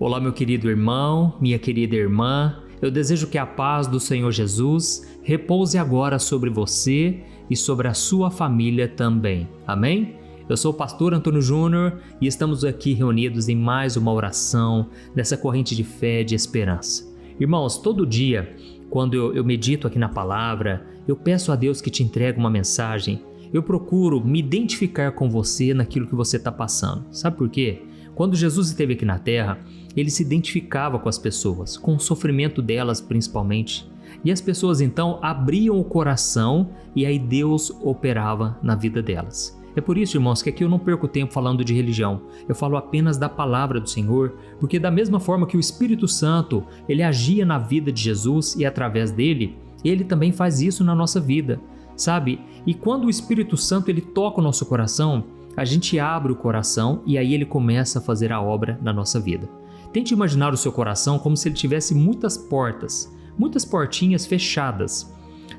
Olá, meu querido irmão, minha querida irmã. Eu desejo que a paz do Senhor Jesus repouse agora sobre você e sobre a sua família também. Amém? Eu sou o pastor Antônio Júnior e estamos aqui reunidos em mais uma oração dessa corrente de fé e de esperança. Irmãos, todo dia, quando eu medito aqui na palavra, eu peço a Deus que te entregue uma mensagem. Eu procuro me identificar com você naquilo que você está passando. Sabe por quê? Quando Jesus esteve aqui na terra, ele se identificava com as pessoas, com o sofrimento delas principalmente. E as pessoas então abriam o coração e aí Deus operava na vida delas. É por isso, irmãos, que aqui eu não perco tempo falando de religião. Eu falo apenas da palavra do Senhor, porque da mesma forma que o Espírito Santo, ele agia na vida de Jesus e através dele, ele também faz isso na nossa vida, sabe? E quando o Espírito Santo ele toca o nosso coração, a gente abre o coração e aí ele começa a fazer a obra na nossa vida. Tente imaginar o seu coração como se ele tivesse muitas portas, muitas portinhas fechadas.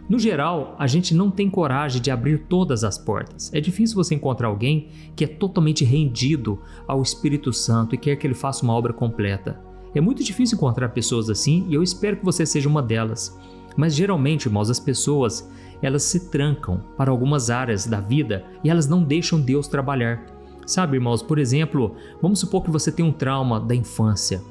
No geral, a gente não tem coragem de abrir todas as portas. É difícil você encontrar alguém que é totalmente rendido ao Espírito Santo e quer que ele faça uma obra completa. É muito difícil encontrar pessoas assim e eu espero que você seja uma delas. Mas geralmente, irmãos, as pessoas, elas se trancam para algumas áreas da vida e elas não deixam Deus trabalhar. Sabe, irmãos, por exemplo, vamos supor que você tem um trauma da infância.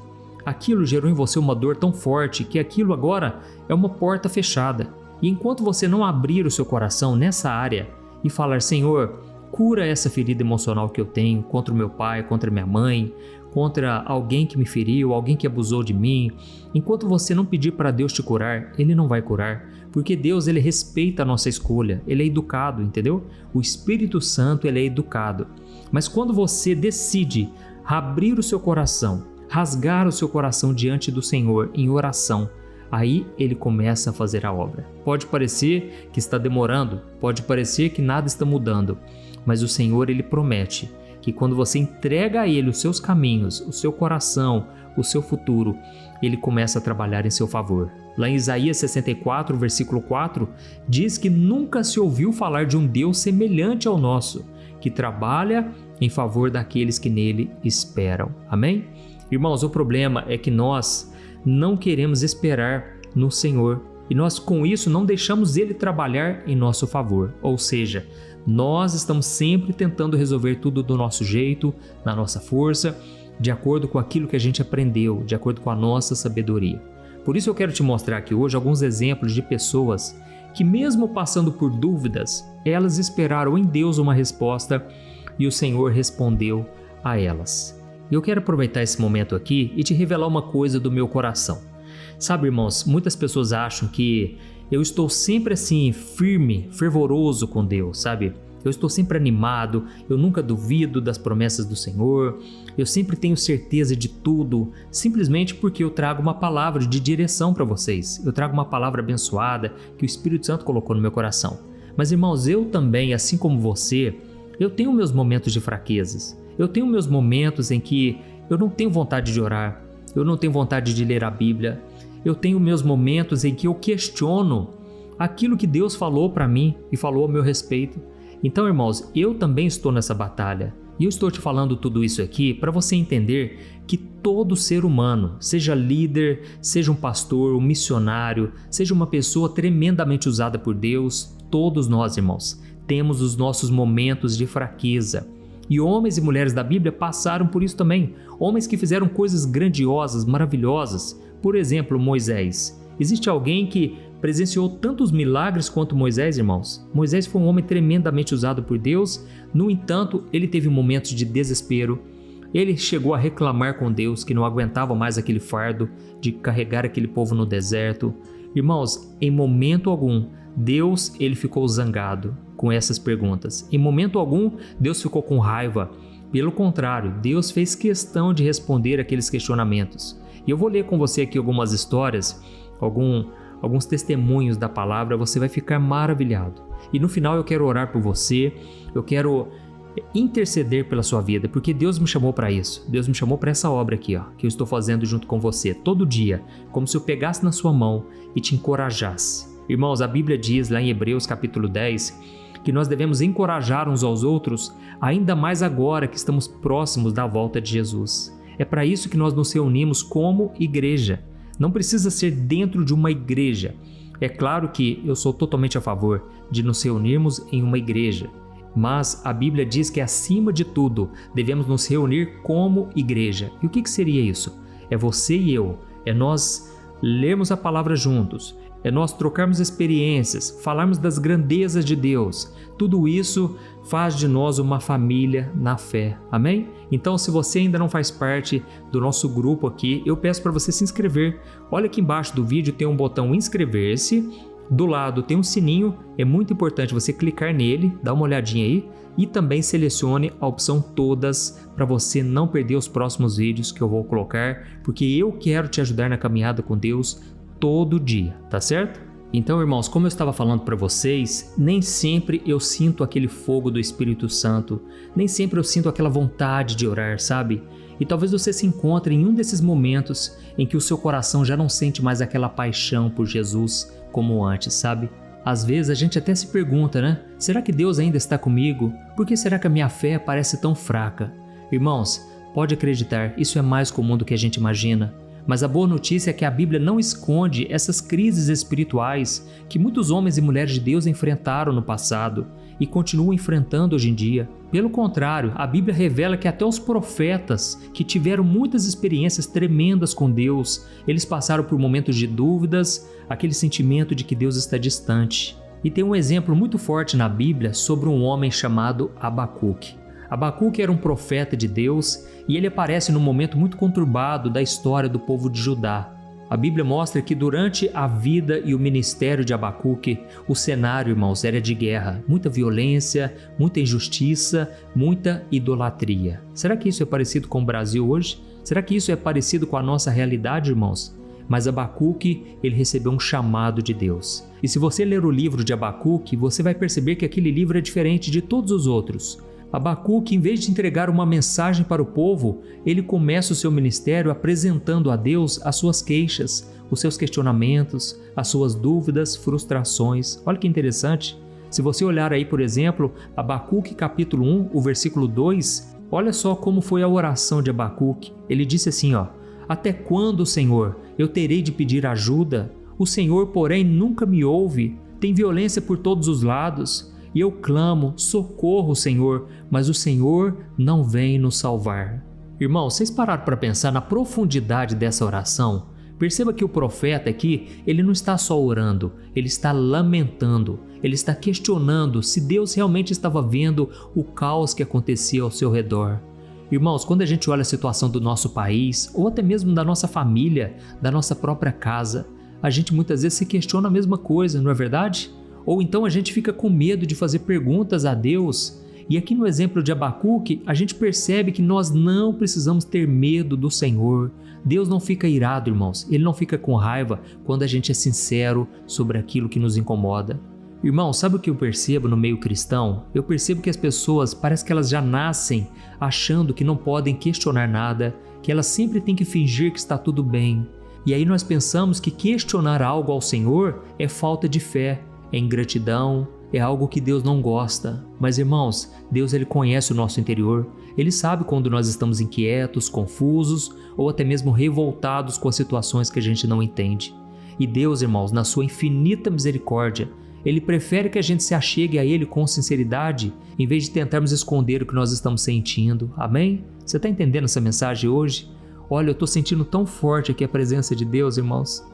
Aquilo gerou em você uma dor tão forte que aquilo agora é uma porta fechada. E enquanto você não abrir o seu coração nessa área e falar, Senhor, cura essa ferida emocional que eu tenho contra o meu pai, contra minha mãe, contra alguém que me feriu, alguém que abusou de mim, enquanto você não pedir para Deus te curar, Ele não vai curar, porque Deus ele respeita a nossa escolha, Ele é educado, entendeu? O Espírito Santo ele é educado. Mas quando você decide abrir o seu coração, rasgar o seu coração diante do Senhor em oração, aí Ele começa a fazer a obra. Pode parecer que está demorando, pode parecer que nada está mudando, mas o Senhor ele promete que quando você entrega a Ele os seus caminhos, o seu coração, o seu futuro, Ele começa a trabalhar em seu favor. Lá em Isaías 64, versículo 4, diz que nunca se ouviu falar de um Deus semelhante ao nosso, que trabalha em favor daqueles que nele esperam. Amém? Irmãos, o problema é que nós não queremos esperar no Senhor e nós com isso não deixamos Ele trabalhar em nosso favor, ou seja, nós estamos sempre tentando resolver tudo do nosso jeito, na nossa força, de acordo com aquilo que a gente aprendeu, de acordo com a nossa sabedoria. Por isso eu quero te mostrar aqui hoje alguns exemplos de pessoas que mesmo passando por dúvidas, elas esperaram em Deus uma resposta e o Senhor respondeu a elas. Eu quero aproveitar esse momento aqui e te revelar uma coisa do meu coração. Sabe, irmãos, muitas pessoas acham que eu estou sempre assim, firme, fervoroso com Deus, sabe? Eu estou sempre animado, eu nunca duvido das promessas do Senhor, eu sempre tenho certeza de tudo, simplesmente porque eu trago uma palavra de direção para vocês. Eu trago uma palavra abençoada que o Espírito Santo colocou no meu coração. Mas, irmãos, eu também, assim como você, eu tenho meus momentos de fraquezas. Eu tenho meus momentos em que eu não tenho vontade de orar, eu não tenho vontade de ler a Bíblia. Eu tenho meus momentos em que eu questiono aquilo que Deus falou para mim e falou a meu respeito. Então, irmãos, eu também estou nessa batalha. E eu estou te falando tudo isso aqui para você entender que todo ser humano, seja líder, seja um pastor, um missionário, seja uma pessoa tremendamente usada por Deus, todos nós, irmãos, temos os nossos momentos de fraqueza. E homens e mulheres da Bíblia passaram por isso também. Homens que fizeram coisas grandiosas, maravilhosas. Por exemplo, Moisés. Existe alguém que presenciou tantos milagres quanto Moisés, irmãos? Moisés foi um homem tremendamente usado por Deus. No entanto, ele teve momentos de desespero. Ele chegou a reclamar com Deus que não aguentava mais aquele fardo de carregar aquele povo no deserto. Irmãos, em momento algum, Deus ele ficou zangado com essas perguntas. Em momento algum, Deus ficou com raiva. Pelo contrário, Deus fez questão de responder aqueles questionamentos. E eu vou ler com você aqui algumas histórias, alguns testemunhos da palavra, você vai ficar maravilhado. E no final eu quero orar por você, eu quero interceder pela sua vida, porque Deus me chamou para isso. Deus me chamou para essa obra aqui, que eu estou fazendo junto com você, todo dia, como se eu pegasse na sua mão e te encorajasse. Irmãos, a Bíblia diz lá em Hebreus capítulo 10, que nós devemos encorajar uns aos outros, ainda mais agora que estamos próximos da volta de Jesus. É para isso que nós nos reunimos como igreja. Não precisa ser dentro de uma igreja. É claro que eu sou totalmente a favor de nos reunirmos em uma igreja, mas a Bíblia diz que, acima de tudo, devemos nos reunir como igreja. E o que seria isso? É você e eu, é nós lermos a palavra juntos, é nós trocarmos experiências, falarmos das grandezas de Deus. Tudo isso faz de nós uma família na fé, amém? Então, se você ainda não faz parte do nosso grupo aqui, eu peço para você se inscrever. Olha aqui embaixo do vídeo, tem um botão inscrever-se, do lado tem um sininho, é muito importante você clicar nele, dá uma olhadinha aí, e também selecione a opção todas para você não perder os próximos vídeos que eu vou colocar, porque eu quero te ajudar na caminhada com Deus todo dia, tá certo? Então, irmãos, como eu estava falando para vocês, nem sempre eu sinto aquele fogo do Espírito Santo, nem sempre eu sinto aquela vontade de orar, sabe? E talvez você se encontre em um desses momentos em que o seu coração já não sente mais aquela paixão por Jesus como antes, sabe? Às vezes a gente até se pergunta, né? Será que Deus ainda está comigo? Por que será que a minha fé parece tão fraca? Irmãos, pode acreditar, isso é mais comum do que a gente imagina. Mas a boa notícia é que a Bíblia não esconde essas crises espirituais que muitos homens e mulheres de Deus enfrentaram no passado e continuam enfrentando hoje em dia. Pelo contrário, a Bíblia revela que até os profetas, que tiveram muitas experiências tremendas com Deus, eles passaram por momentos de dúvidas, aquele sentimento de que Deus está distante. E tem um exemplo muito forte na Bíblia sobre um homem chamado Abacuque. Abacuque era um profeta de Deus e ele aparece num momento muito conturbado da história do povo de Judá. A Bíblia mostra que durante a vida e o ministério de Abacuque, o cenário, irmãos, era de guerra, muita violência, muita injustiça, muita idolatria. Será que isso é parecido com o Brasil hoje? Será que isso é parecido com a nossa realidade, irmãos? Mas Abacuque, ele recebeu um chamado de Deus. E se você ler o livro de Abacuque, você vai perceber que aquele livro é diferente de todos os outros. Abacuque, em vez de entregar uma mensagem para o povo, ele começa o seu ministério apresentando a Deus as suas queixas, os seus questionamentos, as suas dúvidas, frustrações. Olha que interessante. Se você olhar aí, por exemplo, Abacuque capítulo 1, o versículo 2, olha só como foi a oração de Abacuque. Ele disse assim, até quando, Senhor, eu terei de pedir ajuda? O Senhor, porém, nunca me ouve. Tem violência por todos os lados. E eu clamo, socorro, Senhor, mas o Senhor não vem nos salvar. Irmãos, vocês pararam para pensar na profundidade dessa oração? Perceba que o profeta aqui, ele não está só orando, ele está lamentando, ele está questionando se Deus realmente estava vendo o caos que acontecia ao seu redor. Irmãos, quando a gente olha a situação do nosso país, ou até mesmo da nossa família, da nossa própria casa, a gente muitas vezes se questiona a mesma coisa, não é verdade? Ou então a gente fica com medo de fazer perguntas a Deus. E aqui no exemplo de Abacuque, a gente percebe que nós não precisamos ter medo do Senhor. Deus não fica irado, irmãos. Ele não fica com raiva quando a gente é sincero sobre aquilo que nos incomoda. Irmão, sabe o que eu percebo no meio cristão? Eu percebo que as pessoas, parece que elas já nascem achando que não podem questionar nada, que elas sempre têm que fingir que está tudo bem. E aí nós pensamos que questionar algo ao Senhor é falta de fé, é ingratidão, é algo que Deus não gosta. Mas, irmãos, Deus ele conhece o nosso interior. Ele sabe quando nós estamos inquietos, confusos ou até mesmo revoltados com as situações que a gente não entende. E Deus, irmãos, na sua infinita misericórdia, Ele prefere que a gente se achegue a Ele com sinceridade, em vez de tentarmos esconder o que nós estamos sentindo. Amém? Você está entendendo essa mensagem hoje? Olha, eu estou sentindo tão forte aqui a presença de Deus, irmãos.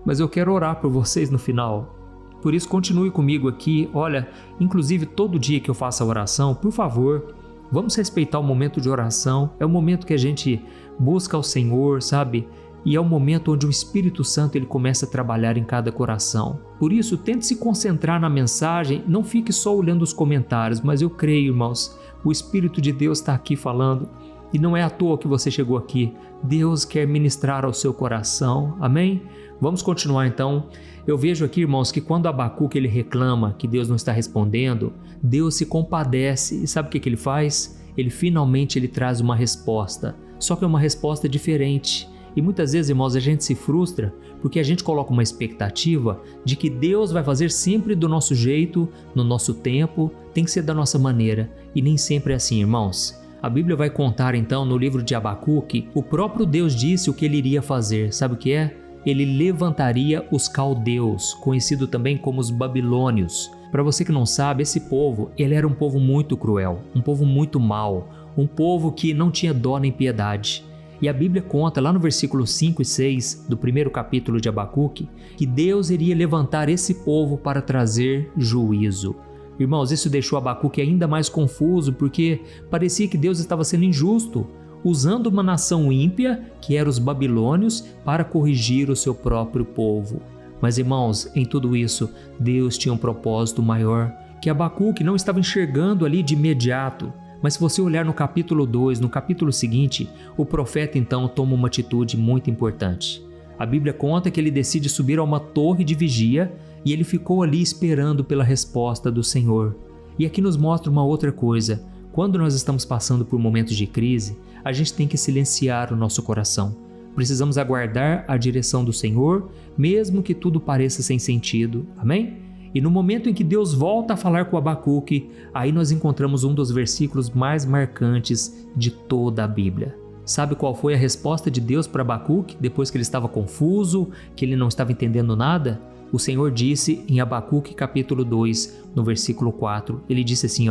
Mas eu quero orar por vocês no final. Por isso, continue comigo aqui. Olha, inclusive todo dia que eu faço a oração, por favor, vamos respeitar o momento de oração. É o momento que a gente busca ao Senhor, sabe? E é o momento onde o Espírito Santo ele começa a trabalhar em cada coração. Por isso, tente se concentrar na mensagem, não fique só olhando os comentários, mas eu creio, irmãos, o Espírito de Deus está aqui falando e não é à toa que você chegou aqui. Deus quer ministrar ao seu coração, amém? Vamos continuar então. Eu vejo aqui, irmãos, que quando Abacuque ele reclama que Deus não está respondendo, Deus se compadece e sabe o que ele faz? Ele finalmente traz uma resposta, só que é uma resposta diferente. E muitas vezes, irmãos, a gente se frustra porque a gente coloca uma expectativa de que Deus vai fazer sempre do nosso jeito, no nosso tempo, tem que ser da nossa maneira. E nem sempre é assim, irmãos. A Bíblia vai contar então no livro de Abacuque, o próprio Deus disse o que ele iria fazer. Sabe o que é? Ele levantaria os caldeus, conhecido também como os babilônios. Para você que não sabe, esse povo, ele era um povo muito cruel, um povo muito mau, um povo que não tinha dó nem piedade. E a Bíblia conta lá no versículo 5 e 6 do primeiro capítulo de Abacuque que Deus iria levantar esse povo para trazer juízo. Irmãos, isso deixou Abacuque ainda mais confuso, porque parecia que Deus estava sendo injusto, usando uma nação ímpia, que era os babilônios, para corrigir o seu próprio povo. Mas, irmãos, em tudo isso, Deus tinha um propósito maior, que Abacuque não estava enxergando ali de imediato. Mas se você olhar no capítulo 2, no capítulo seguinte, o profeta então toma uma atitude muito importante. A Bíblia conta que ele decide subir a uma torre de vigia e ele ficou ali esperando pela resposta do Senhor. E aqui nos mostra uma outra coisa. Quando nós estamos passando por momentos de crise, a gente tem que silenciar o nosso coração. Precisamos aguardar a direção do Senhor, mesmo que tudo pareça sem sentido. Amém? E no momento em que Deus volta a falar com Abacuque, aí nós encontramos um dos versículos mais marcantes de toda a Bíblia. Sabe qual foi a resposta de Deus para Abacuque depois que ele estava confuso, que ele não estava entendendo nada? O Senhor disse em Abacuque capítulo 2, no versículo 4, ele disse assim,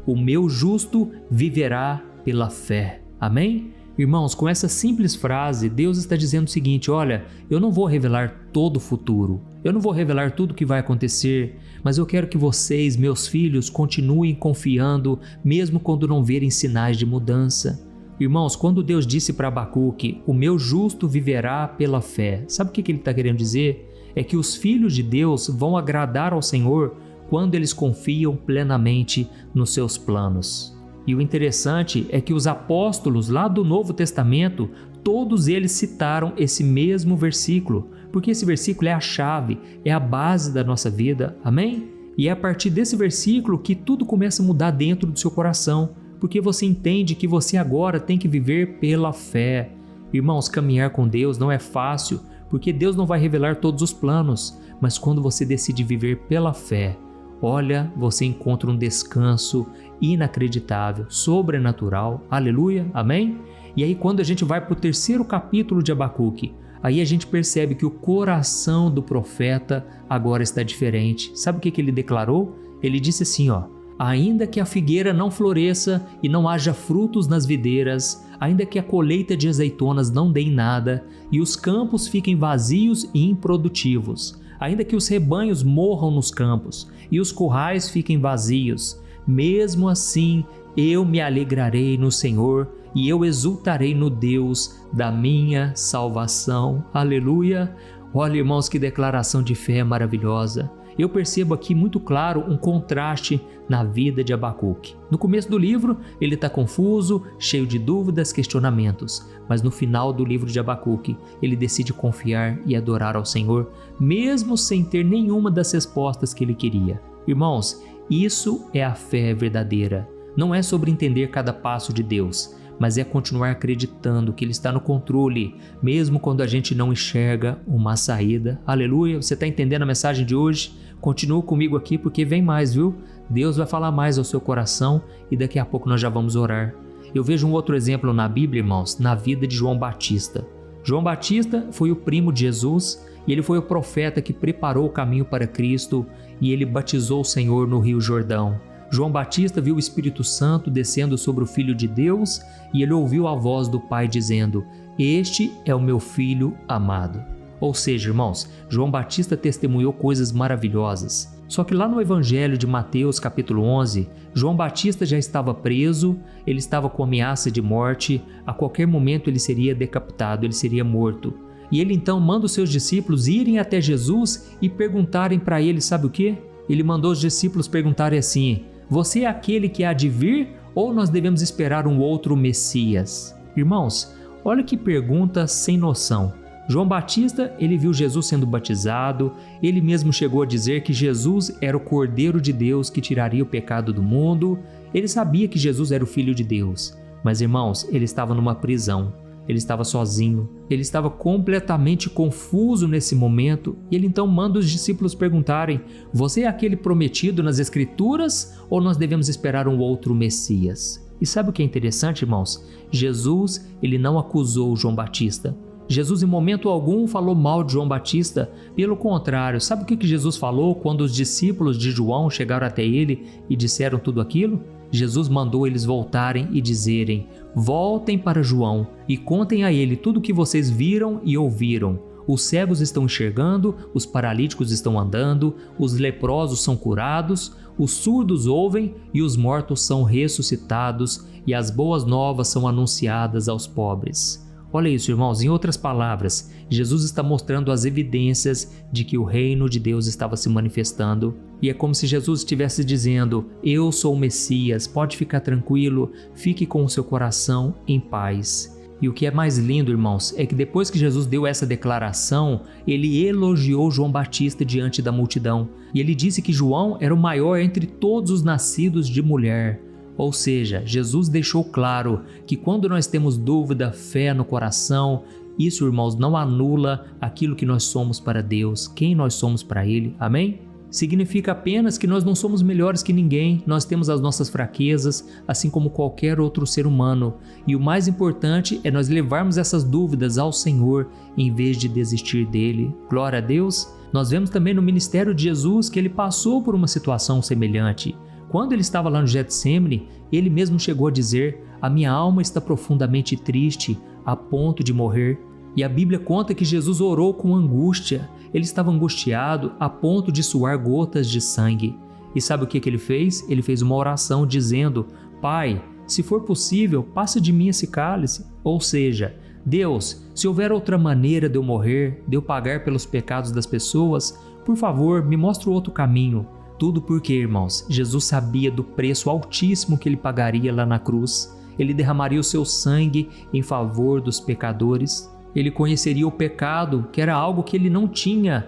o meu justo viverá pela fé. Amém? Irmãos, com essa simples frase, Deus está dizendo o seguinte, olha, eu não vou revelar todo o futuro, eu não vou revelar tudo o que vai acontecer, mas eu quero que vocês, meus filhos, continuem confiando, mesmo quando não verem sinais de mudança. Irmãos, quando Deus disse para Abacuque, o meu justo viverá pela fé, sabe o que ele está querendo dizer? É que os filhos de Deus vão agradar ao Senhor quando eles confiam plenamente nos seus planos. E o interessante é que os apóstolos lá do Novo Testamento, todos eles citaram esse mesmo versículo, porque esse versículo é a chave, é a base da nossa vida, amém? E é a partir desse versículo que tudo começa a mudar dentro do seu coração, porque você entende que você agora tem que viver pela fé. Irmãos, caminhar com Deus não é fácil, porque Deus não vai revelar todos os planos, mas quando você decide viver pela fé, olha, você encontra um descanso inacreditável, sobrenatural, aleluia, amém? E aí quando a gente vai para o terceiro capítulo de Abacuque, aí a gente percebe que o coração do profeta agora está diferente. Sabe o que ele declarou? Ele disse assim, ainda que a figueira não floresça e não haja frutos nas videiras, ainda que a colheita de azeitonas não dê em nada e os campos fiquem vazios e improdutivos, ainda que os rebanhos morram nos campos e os currais fiquem vazios, mesmo assim eu me alegrarei no Senhor e eu exultarei no Deus da minha salvação. Aleluia! Olha, irmãos, que declaração de fé maravilhosa. Eu percebo aqui muito claro um contraste na vida de Abacuque. No começo do livro, ele está confuso, cheio de dúvidas, questionamentos, mas no final do livro de Abacuque, ele decide confiar e adorar ao Senhor, mesmo sem ter nenhuma das respostas que ele queria. Irmãos, isso é a fé verdadeira. Não é sobre entender cada passo de Deus, mas é continuar acreditando que Ele está no controle, mesmo quando a gente não enxerga uma saída. Aleluia! Você está entendendo a mensagem de hoje? Continua comigo aqui porque vem mais, viu? Deus vai falar mais ao seu coração e daqui a pouco nós já vamos orar. Eu vejo um outro exemplo na Bíblia, irmãos, na vida de João Batista. João Batista foi o primo de Jesus e ele foi o profeta que preparou o caminho para Cristo e ele batizou o Senhor no Rio Jordão. João Batista viu o Espírito Santo descendo sobre o Filho de Deus e ele ouviu a voz do Pai dizendo, este é o meu Filho amado. Ou seja, irmãos, João Batista testemunhou coisas maravilhosas. Só que lá no Evangelho de Mateus capítulo 11, João Batista já estava preso, ele estava com ameaça de morte, a qualquer momento ele seria decapitado, ele seria morto. E ele então manda os seus discípulos irem até Jesus e perguntarem para ele, sabe o quê? Ele mandou os discípulos perguntarem assim, você é aquele que há de vir ou nós devemos esperar um outro Messias? Irmãos, olha que pergunta sem noção. João Batista, ele viu Jesus sendo batizado, ele mesmo chegou a dizer que Jesus era o Cordeiro de Deus que tiraria o pecado do mundo, ele sabia que Jesus era o Filho de Deus, mas irmãos, ele estava numa prisão, ele estava sozinho, ele estava completamente confuso nesse momento e ele então manda os discípulos perguntarem, você é aquele prometido nas Escrituras ou nós devemos esperar um outro Messias? E sabe o que é interessante, irmãos? Jesus, ele não acusou João Batista. Jesus em momento algum falou mal de João Batista. Pelo contrário, sabe o que Jesus falou quando os discípulos de João chegaram até ele e disseram tudo aquilo? Jesus mandou eles voltarem e dizerem: voltem para João e contem a ele tudo o que vocês viram e ouviram. Os cegos estão enxergando, os paralíticos estão andando, os leprosos são curados, os surdos ouvem e os mortos são ressuscitados, e as boas novas são anunciadas aos pobres. Olha isso, irmãos, em outras palavras, Jesus está mostrando as evidências de que o reino de Deus estava se manifestando. E é como se Jesus estivesse dizendo: eu sou o Messias, pode ficar tranquilo, fique com o seu coração em paz. E o que é mais lindo, irmãos, é que depois que Jesus deu essa declaração, ele elogiou João Batista diante da multidão. E ele disse que João era o maior entre todos os nascidos de mulher. Ou seja, Jesus deixou claro que quando nós temos dúvida, fé no coração, isso, irmãos, não anula aquilo que nós somos para Deus, quem nós somos para Ele. Amém? Significa apenas que nós não somos melhores que ninguém, nós temos as nossas fraquezas, assim como qualquer outro ser humano. E o mais importante é nós levarmos essas dúvidas ao Senhor em vez de desistir dele. Glória a Deus! Nós vemos também no ministério de Jesus que ele passou por uma situação semelhante. Quando ele estava lá no Getsêmani, ele mesmo chegou a dizer: a minha alma está profundamente triste, a ponto de morrer. E a Bíblia conta que Jesus orou com angústia. Ele estava angustiado a ponto de suar gotas de sangue. E sabe o que ele fez? Ele fez uma oração dizendo: Pai, se for possível, passa de mim esse cálice. Ou seja, Deus, se houver outra maneira de eu morrer, de eu pagar pelos pecados das pessoas, por favor, me mostre outro caminho. Tudo porque, irmãos, Jesus sabia do preço altíssimo que ele pagaria lá na cruz. Ele derramaria o seu sangue em favor dos pecadores. Ele conheceria o pecado, que era algo que ele não tinha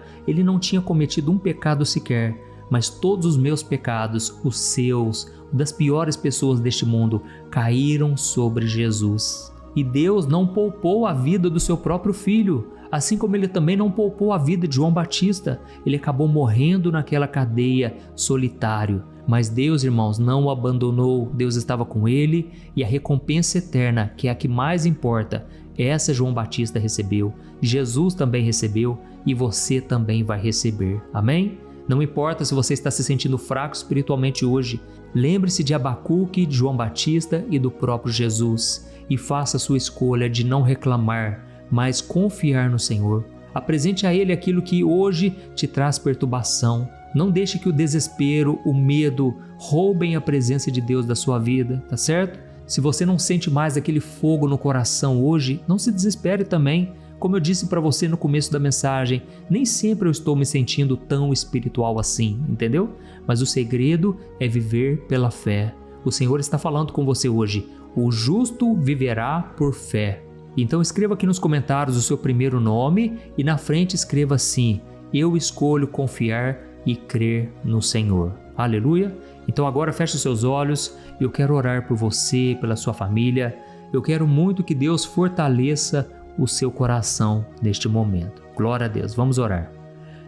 cometido um pecado sequer, mas todos os meus pecados, os seus, das piores pessoas deste mundo, caíram sobre Jesus. E Deus não poupou a vida do seu próprio filho, assim como ele também não poupou a vida de João Batista. Ele acabou morrendo naquela cadeia solitário. Mas Deus, irmãos, não o abandonou, Deus estava com ele, e a recompensa eterna, que é a que mais importa, essa João Batista recebeu, Jesus também recebeu e você também vai receber. Amém? Não importa se você está se sentindo fraco espiritualmente hoje, lembre-se de Abacuque, de João Batista e do próprio Jesus e faça a sua escolha de não reclamar, mas confiar no Senhor. Apresente a Ele aquilo que hoje te traz perturbação. Não deixe que o desespero, o medo roubem a presença de Deus da sua vida, tá certo? Se você não sente mais aquele fogo no coração hoje, não se desespere também. Como eu disse para você no começo da mensagem, nem sempre eu estou me sentindo tão espiritual assim, entendeu? Mas o segredo é viver pela fé. O Senhor está falando com você hoje. O justo viverá por fé. Então escreva aqui nos comentários o seu primeiro nome e na frente escreva assim: eu escolho confiar e crer no Senhor. Aleluia! Então agora feche os seus olhos, eu quero orar por você, pela sua família. Eu quero muito que Deus fortaleça o seu coração neste momento. Glória a Deus, vamos orar.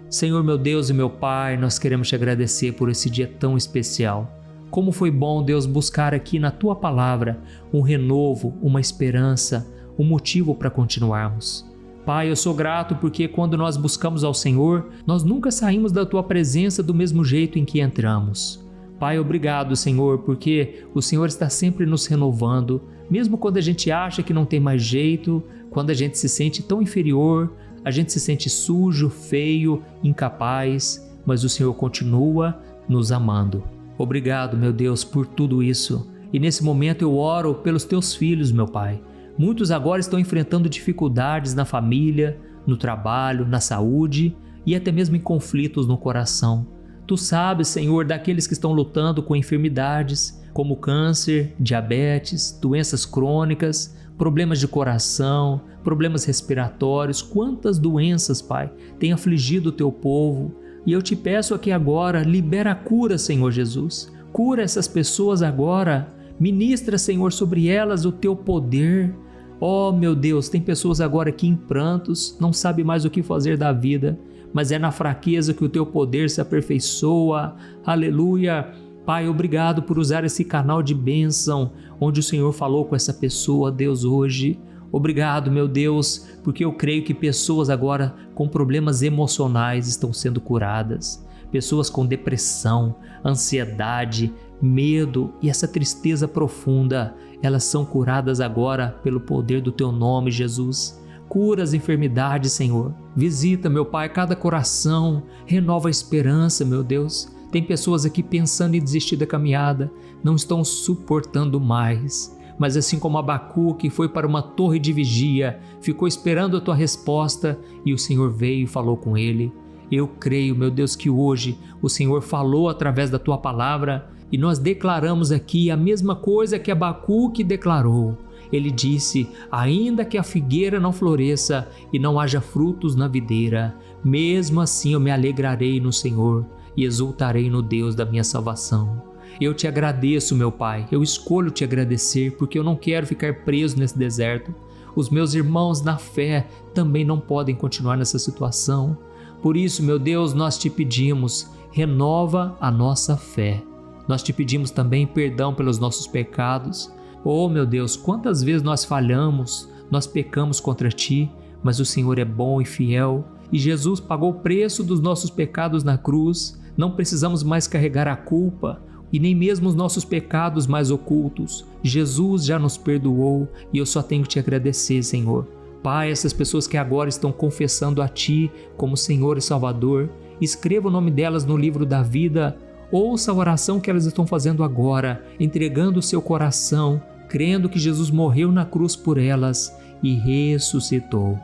Senhor meu Deus e meu Pai, nós queremos te agradecer por esse dia tão especial. Como foi bom, Deus, buscar aqui na Tua Palavra um renovo, uma esperança, um motivo para continuarmos. Pai, eu sou grato porque quando nós buscamos ao Senhor, nós nunca saímos da Tua presença do mesmo jeito em que entramos. Pai, obrigado, Senhor, porque o Senhor está sempre nos renovando, mesmo quando a gente acha que não tem mais jeito, quando a gente se sente tão inferior, a gente se sente sujo, feio, incapaz, mas o Senhor continua nos amando. Obrigado, meu Deus, por tudo isso. E nesse momento eu oro pelos Teus filhos, meu Pai. Muitos agora estão enfrentando dificuldades na família, no trabalho, na saúde e até mesmo em conflitos no coração. Tu sabes, Senhor, daqueles que estão lutando com enfermidades como câncer, diabetes, doenças crônicas, problemas de coração, problemas respiratórios. Quantas doenças, Pai, têm afligido o Teu povo. E eu te peço aqui agora, libera a cura, Senhor Jesus. Cura essas pessoas agora. Ministra, Senhor, sobre elas o Teu poder. Oh, meu Deus, tem pessoas agora aqui em prantos, não sabe mais o que fazer da vida, mas é na fraqueza que o Teu poder se aperfeiçoa. Aleluia! Pai, obrigado por usar esse canal de bênção, onde o Senhor falou com essa pessoa, Deus, hoje. Obrigado, meu Deus, porque eu creio que pessoas agora com problemas emocionais estão sendo curadas. Pessoas com depressão, ansiedade, medo e essa tristeza profunda, elas são curadas agora pelo poder do Teu nome, Jesus. Cura as enfermidades, Senhor. Visita, meu Pai, cada coração, renova a esperança, meu Deus. Tem pessoas aqui pensando em desistir da caminhada, não estão suportando mais. Mas assim como Abacuque foi para uma torre de vigia, ficou esperando a tua resposta e o Senhor veio e falou com ele. Eu creio, meu Deus, que hoje o Senhor falou através da tua palavra e nós declaramos aqui a mesma coisa que Abacuque declarou. Ele disse: ainda que a figueira não floresça e não haja frutos na videira, mesmo assim eu me alegrarei no Senhor e exultarei no Deus da minha salvação. Eu te agradeço, meu Pai, eu escolho te agradecer porque eu não quero ficar preso nesse deserto. Os meus irmãos na fé também não podem continuar nessa situação. Por isso, meu Deus, nós te pedimos, renova a nossa fé. Nós te pedimos também perdão pelos nossos pecados. Oh, meu Deus, quantas vezes nós falhamos, nós pecamos contra ti, mas o Senhor é bom e fiel. E Jesus pagou o preço dos nossos pecados na cruz. Não precisamos mais carregar a culpa e nem mesmo os nossos pecados mais ocultos. Jesus já nos perdoou e eu só tenho que te agradecer, Senhor. Pai, essas pessoas que agora estão confessando a Ti como Senhor e Salvador, escreva o nome delas no livro da vida. Ouça a oração que elas estão fazendo agora, entregando o seu coração, crendo que Jesus morreu na cruz por elas e ressuscitou.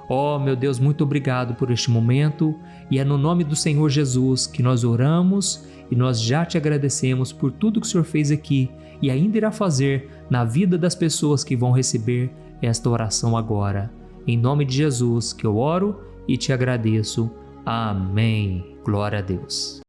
Oh, meu Deus, muito obrigado por este momento e é no nome do Senhor Jesus que nós oramos e nós já te agradecemos por tudo que o Senhor fez aqui e ainda irá fazer na vida das pessoas que vão receber esta oração agora. Em nome de Jesus que eu oro e te agradeço. Amém. Glória a Deus.